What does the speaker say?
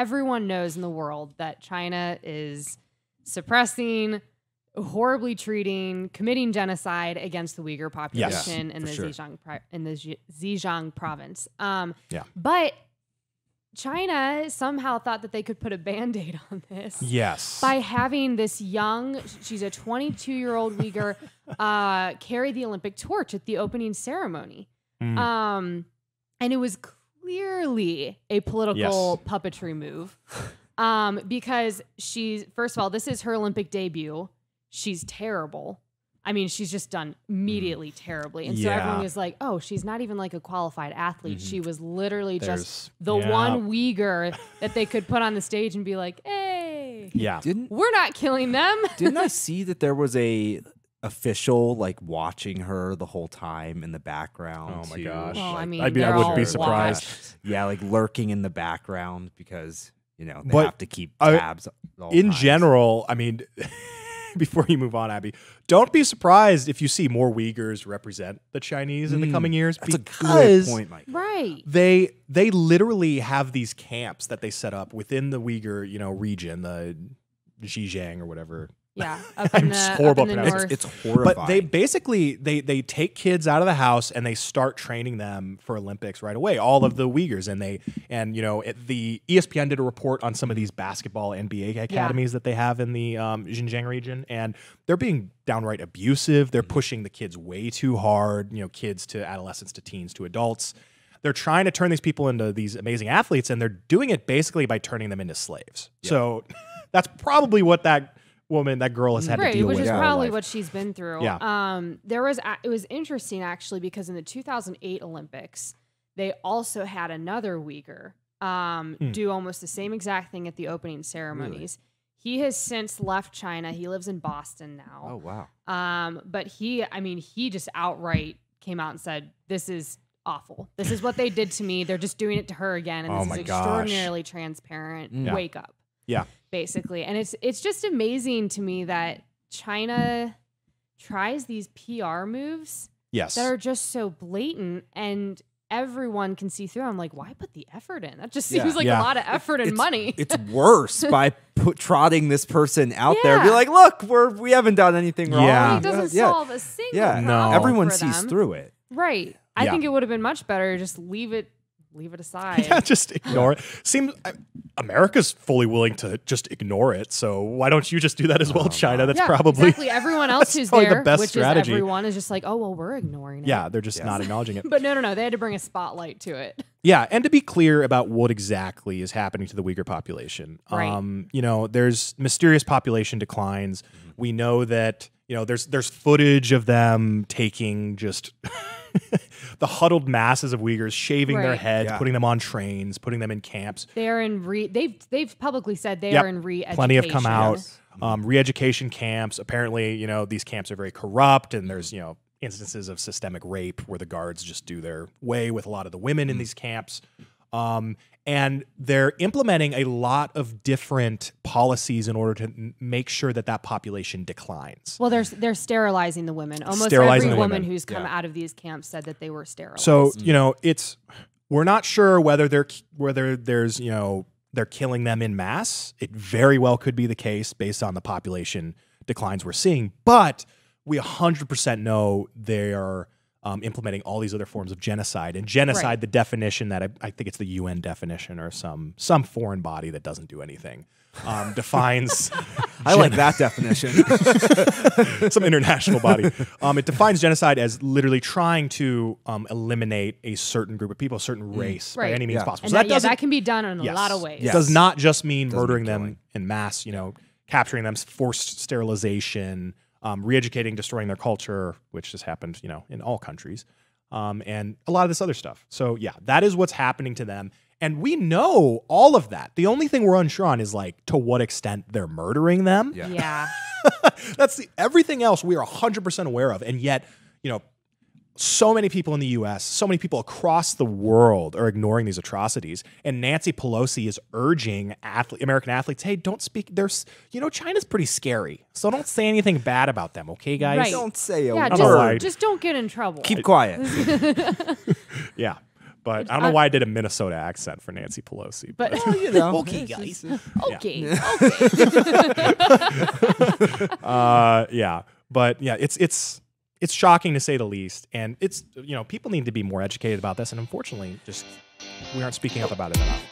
everyone knows in the world that China is suppressing, horribly treating, committing genocide against the Uyghur population in the Xinjiang province. But China somehow thought that they could put a Band-Aid on this. Yes. By having this young, she's a 22-year-old Uyghur, carry the Olympic torch at the opening ceremony. And it was clearly a political puppetry move. Because first of all, this is her Olympic debut. She's terrible. I mean, she's just done immediately terribly. And so everyone was like, oh, she's not even like a qualified athlete. She was literally just the one Uyghur that they could put on the stage and be like, hey, we're not killing them. Didn't I see that there was a official like watching her the whole time in the background? Oh my gosh. Well, like, I mean, I wouldn't be surprised. Yeah, like lurking in the background because, you know, they have to keep tabs. In general, I mean... Before you move on, Abby, don't be surprised if you see more Uyghurs represent the Chinese in the coming years. That's a good point, Mike. Right. They literally have these camps that they set up within the Uyghur, region, the Xinjiang or whatever. Yeah, I'm horrible at pronouncing. It's horrifying. But they basically they take kids out of the house and they start training them for Olympics right away. All of the Uyghurs the ESPN did a report on some of these basketball NBA academies that they have in the Xinjiang region, and they're being downright abusive. They're pushing the kids way too hard. Kids to adolescents to teens to adults. They're trying to turn these people into these amazing athletes, and they're doing it basically by turning them into slaves. Yeah. So that's probably what that girl has had to deal with. Which is probably what she's been through. Yeah. It was interesting actually because in the 2008 Olympics, they also had another Uyghur do almost the same exact thing at the opening ceremonies. Really? He has since left China. He lives in Boston now. Oh, wow. But he just outright came out and said, this is awful. This is what they did to me. They're just doing it to her again. And this is extraordinarily transparent. Wake up. Yeah. Basically. And it's just amazing to me that China tries these PR moves that are just so blatant and everyone can see through. I'm like, why put the effort in? That just seems like a lot of effort and money. It's worse by trotting this person out there and be like, look, we haven't done anything wrong. Yeah. It doesn't solve a single problem. Everyone sees through it. Right. I think it would have been much better to just leave it aside. Yeah, just ignore it. Seems America's fully willing to just ignore it. So why don't you just do that as well, China? That's probably exactly. Everyone else who's there, the best which strategy. Is everyone is just like, oh well, we're ignoring it. Yeah, they're just not acknowledging it. But no, they had to bring a spotlight to it. Yeah, and to be clear about what exactly is happening to the Uyghur population, right. There's mysterious population declines. We know that there's footage of them taking just. The huddled masses of Uyghurs, shaving their heads, putting them on trains, putting them in camps. They are in they've publicly said they are in re-education. Plenty have come out. Re-education camps. Apparently, these camps are very corrupt, and there's instances of systemic rape where the guards just do their way with a lot of the women in these camps. And they're implementing a lot of different policies in order to make sure that population declines. Well, they're sterilizing the women. Almost sterilizing every woman who's come out of these camps said that they were sterilized. So we're not sure whether they're killing them in mass. It very well could be the case based on the population declines we're seeing, but we 100% know they are. Implementing all these other forms of genocide. And genocide, the definition that I think it's the UN definition or some foreign body that doesn't do anything, defines... I like that definition. Some international body. It defines genocide as literally trying to eliminate a certain group of people, a certain race by any means possible. And so that can be done in a lot of ways. It does not just mean murdering them in mass, capturing them, forced sterilization, re-educating, destroying their culture, which has happened, in all countries, and a lot of this other stuff. So that is what's happening to them. And we know all of that. The only thing we're unsure on is to what extent they're murdering them. Yeah. That's everything else we are 100% aware of. And yet, so many people in the U.S., so many people across the world are ignoring these atrocities. And Nancy Pelosi is urging American athletes, hey, don't speak. China's pretty scary. So don't say anything bad about them, okay, guys? Right. Don't say a word. Just don't get in trouble. Keep quiet. Yeah. But I don't know why I did a Minnesota accent for Nancy Pelosi. But you know, Okay, guys. okay. Yeah. But yeah, it's shocking to say the least. And it's, people need to be more educated about this. And unfortunately, just we aren't speaking up about it enough.